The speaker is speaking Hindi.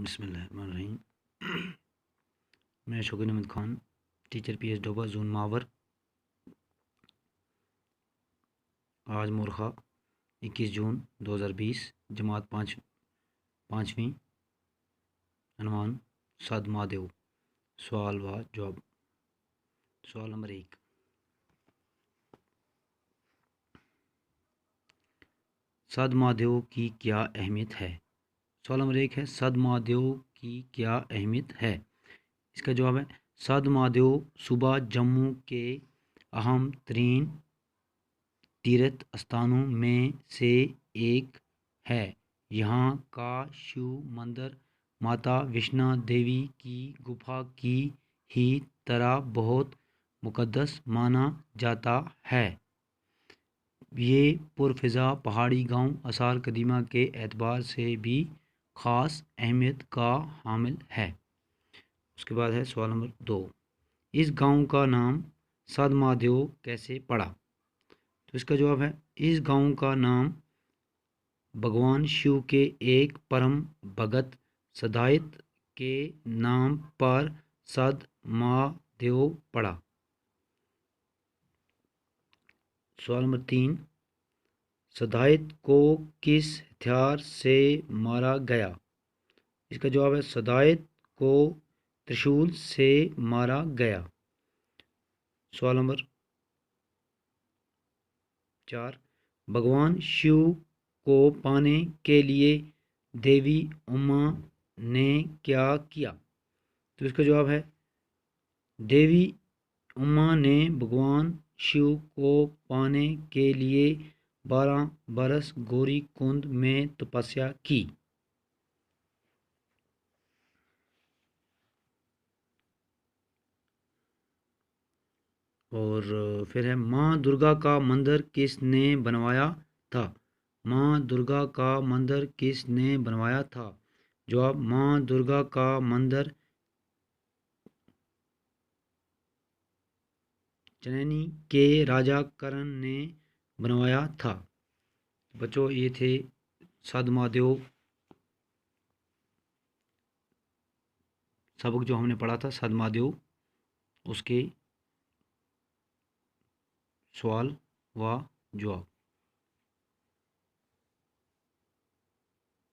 बिस्मिल्लाहिर्रहमानिर्रहीम। मैं शौकीन अहमद खान, टीचर PS डोबा जून मावर। आज मुर्खा 21 जून 2020, जमात पाँचवीं, अनवान सद महादेव। सवाल व जवाब। सवाल नंबर 1, सद महादेव की क्या अहमियत है? सवाल नंबर 1 है, सद महादेव की क्या अहमियत है? इसका जवाब है, सद महादेव सूबा जम्मू के अहम तरीन तीर्थ स्थानों में से एक है। यहाँ का शिव मंदिर माता वैष्णो देवी की गुफा की ही तरह बहुत मुक़द्दस माना जाता है। ये पुरफ़िज़ा पहाड़ी गांव आसार कदीमा के एतबार से भी ख़ास अहमियत का हामिल है। उसके बाद है सवाल नंबर 2, इस गांव का नाम सद महादेव कैसे पड़ा? तो इसका जवाब है, इस गांव का नाम भगवान शिव के एक परम भगत सदाइत के नाम पर सद महादेव पड़ा। सवाल नंबर 3, सदाइत को किस हथियार से मारा गया? इसका जवाब है, सदाइत को त्रिशूल से मारा गया। सवाल नंबर 4, भगवान शिव को पाने के लिए देवी उमा ने क्या किया? तो इसका जवाब है, देवी उमा ने भगवान शिव को पाने के लिए 12 बरस गौरी कुंड में तपस्या की। और फिर है, माँ दुर्गा का मंदिर किसने बनवाया था? माँ दुर्गा का मंदिर किसने बनवाया था? जवाब, माँ दुर्गा का मंदिर चनैनी के राजा करण ने बनवाया था। बच्चों, ये थे सद महादेव सबक जो हमने पढ़ा था, सद महादेव, उसके सवाल व जवाब।